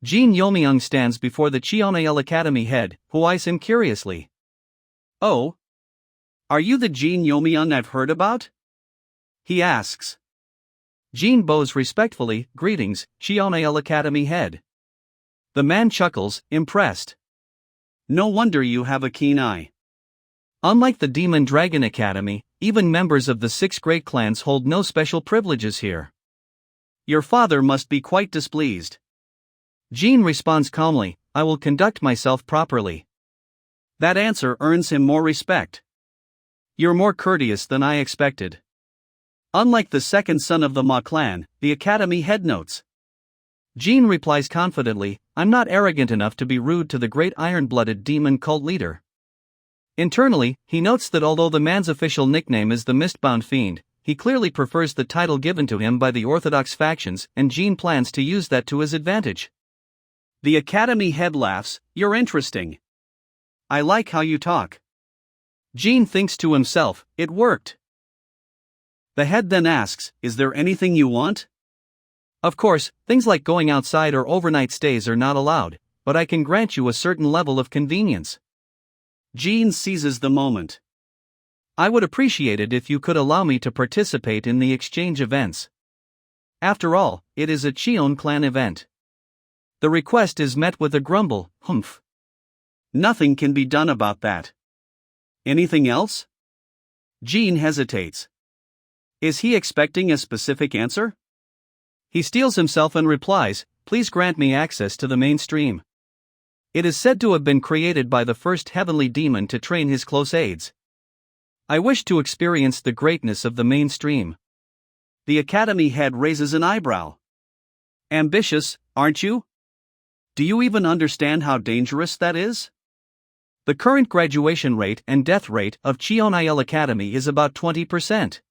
Jin Yeomyung stands before the Cheon-Il Academy head, who eyes him curiously. "Oh? Are you the Jin Yeomyung I've heard about?" he asks. Jin bows respectfully, "Greetings, Cheon-Il Academy head." The man chuckles, impressed. "No wonder you have a keen eye." Unlike the Demon Dragon Academy, even members of the 6 great clans hold no special privileges here. "Your father must be quite displeased." Jin responds calmly, "I will conduct myself properly." That answer earns him more respect. "You're more courteous than I expected." Unlike the second son of the Ma clan, the academy head notes. Jin replies confidently, "I'm not arrogant enough to be rude to the great iron-blooded demon cult leader." Internally, he notes that although the man's official nickname is the Mistbound Fiend, he clearly prefers the title given to him by the orthodox factions, and Jin plans to use that to his advantage. The academy head laughs, "You're interesting. I like how you talk." Jin thinks to himself, "It worked." The head then asks, "Is there anything you want?" Of course, things like going outside or overnight stays are not allowed, but I can grant you a certain level of convenience. Jin seizes the moment. I would appreciate it if you could allow me to participate in the exchange events. After all, it is a Cheon clan event. The request is met with a grumble, "Humph. Nothing can be done about that." "Anything else?" Jin hesitates. Is he expecting a specific answer? He steels himself and replies, "Please grant me access to the mainstream. It is said to have been created by the first heavenly demon to train his close aides. I wish to experience the greatness of the mainstream." The academy head raises an eyebrow. "Ambitious, aren't you? Do you even understand how dangerous that is?" The current graduation rate and death rate of Cheon-Il Academy is about 20%.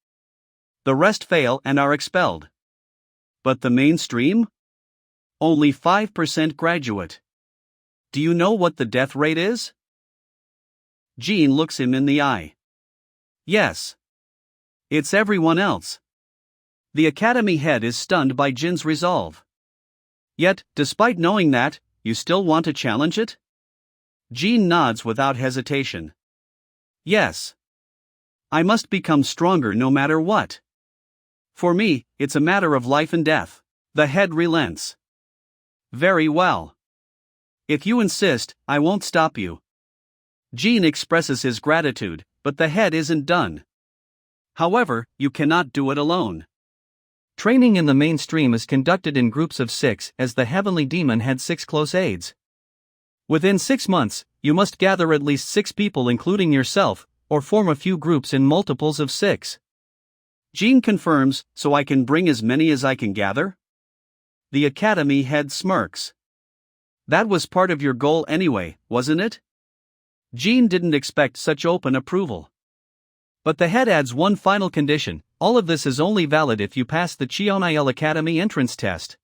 The rest fail and are expelled. But the mainstream? Only 5% graduate. Do you know what the death rate is? Jin looks him in the eye. Yes. It's everyone else. The academy head is stunned by Jin's resolve. Yet, despite knowing that, you still want to challenge it? Jin nods without hesitation. Yes. I must become stronger no matter what. For me, it's a matter of life and death. The head relents. Very well. If you insist, I won't stop you. Jin expresses his gratitude, but the head isn't done. However, you cannot do it alone. Training in the mainstream is conducted in groups of 6, as the heavenly demon had 6 close aides. Within 6 months, you must gather at least 6 people including yourself, or form a few groups in multiples of 6. Jin confirms, "So I can bring as many as I can gather?" The academy head smirks. "That was part of your goal anyway, wasn't it?" Jin didn't expect such open approval. But the head adds one final condition: all of this is only valid if you pass the Cheon-Il Academy entrance test.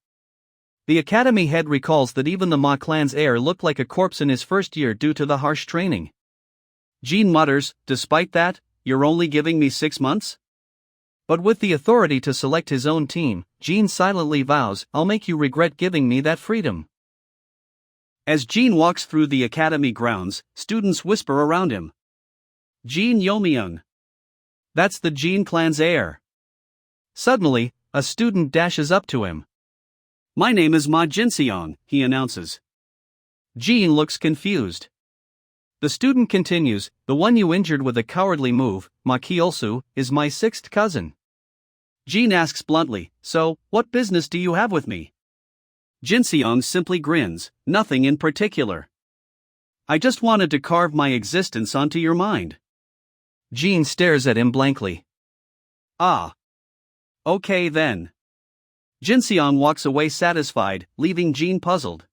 The academy head recalls that even the Ma clan's heir looked like a corpse in his first year due to the harsh training. Jin mutters, "Despite that, you're only giving me 6 months?" But with the authority to select his own team, Jin silently vows, "I'll make you regret giving me that freedom." As Jin walks through the academy grounds, students whisper around him. "Jin Yeomyung. That's the Jin clan's heir." Suddenly, a student dashes up to him. "My name is Ma Jinseong," he announces. Jin looks confused. The student continues, "The one you injured with a cowardly move, Ma Kyolsu, is my 6th cousin." Jin asks bluntly, "So, what business do you have with me?" Jinseong simply grins, "Nothing in particular. I just wanted to carve my existence onto your mind." Jin stares at him blankly. "Ah. Okay then." Jinseong walks away satisfied, leaving Jin puzzled.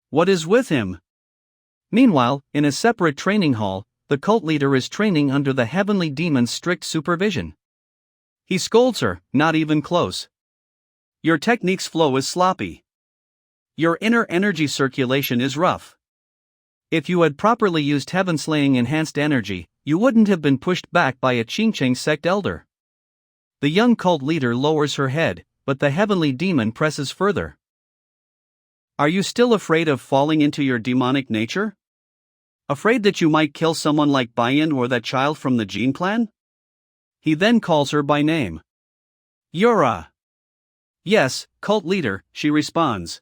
What is with him? Meanwhile, in a separate training hall, the cult leader is training under the heavenly demon's strict supervision. He scolds her, "Not even close. Your technique's flow is sloppy. Your inner energy circulation is rough. If you had properly used heaven-slaying enhanced energy, you wouldn't have been pushed back by a Demonic Sect elder." The young cult leader lowers her head, but the heavenly demon presses further. Are you still afraid of falling into your demonic nature? Afraid that you might kill someone like Bayan or that child from the Jin clan? He then calls her by name. Yura. Yes, cult leader, she responds.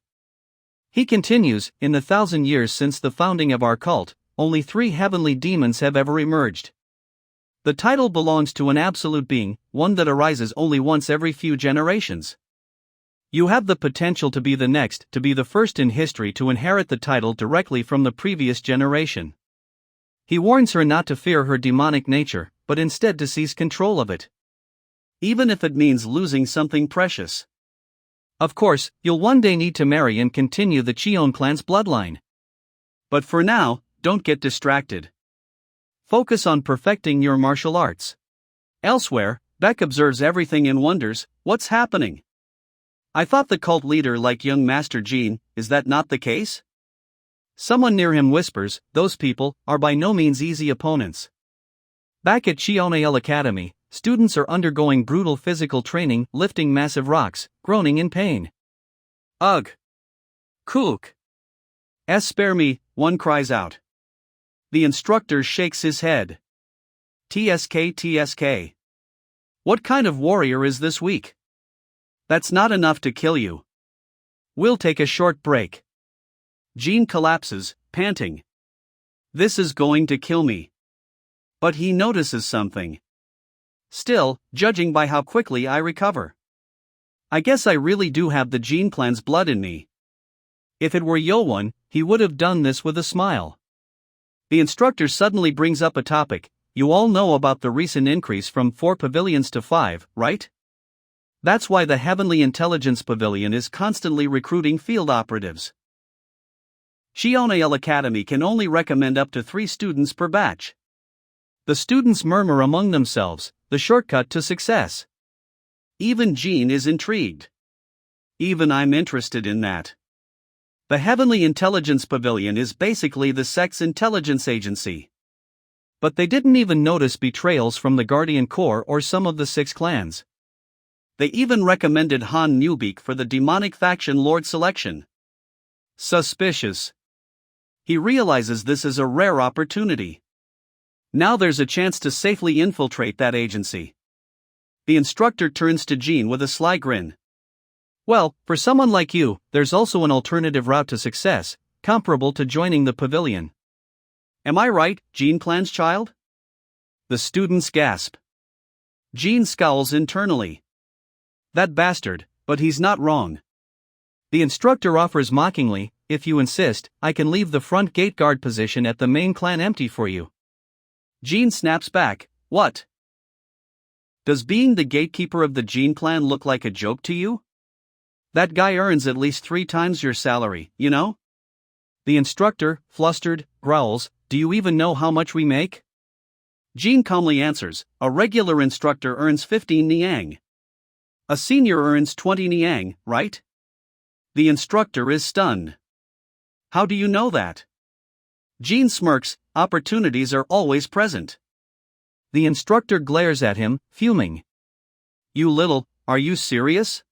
He continues, in the 1,000 years since the founding of our cult, only 3 heavenly demons have ever emerged. The title belongs to an absolute being, one that arises only once every few generations. You have the potential to be the next, to be the first in history to inherit the title directly from the previous generation. He warns her not to fear her demonic nature, but instead to seize control of it. Even if it means losing something precious. Of course, you'll one day need to marry and continue the Cheon clan's bloodline. But for now, don't get distracted. Focus on perfecting your martial arts. Elsewhere, Beck observes everything and wonders, what's happening? I thought the cult leader liked young Master Jin, is that not the case? Someone near him whispers, those people are by no means easy opponents. Back at Cheon-Il Academy, students are undergoing brutal physical training, lifting massive rocks, groaning in pain. Ugh! Kook! Spare me, one cries out. The instructor shakes his head. TSK. What kind of warrior is this weak? That's not enough to kill you. We'll take a short break. Jin collapses, panting. This is going to kill me. But he notices something. Still, judging by how quickly I recover. I guess I really do have the Jin clan's blood in me. If it were Yeowon, he would have done this with a smile. The instructor suddenly brings up a topic. You all know about the recent increase from 4 pavilions to 5, right? That's why the Heavenly Intelligence Pavilion is constantly recruiting field operatives. Cheon-Il Academy can only recommend up to 3 students per batch. The students murmur among themselves, the shortcut to success. Even Jin is intrigued. Even I'm interested in that. The Heavenly Intelligence Pavilion is basically the sect's intelligence agency. But they didn't even notice betrayals from the Guardian Corps or some of the 6 clans. They even recommended Han Newbeak for the demonic faction lord selection. Suspicious. He realizes this is a rare opportunity. Now there's a chance to safely infiltrate that agency. The instructor turns to Jin with a sly grin. Well, for someone like you, there's also an alternative route to success, comparable to joining the pavilion. Am I right, Jin clan's child? The students gasp. Jin scowls internally. That bastard, but he's not wrong. The instructor offers mockingly, if you insist, I can leave the front gate guard position at the main clan empty for you. Jin snaps back, what? Does being the gatekeeper of the Jin clan look like a joke to you? That guy earns at least 3 times your salary, you know? The instructor, flustered, growls, do you even know how much we make? Jin calmly answers, a regular instructor earns 15 niang. A senior earns 20 niang, right? The instructor is stunned. How do you know that? Jin smirks, opportunities are always present. The instructor glares at him, fuming. You little, are you serious?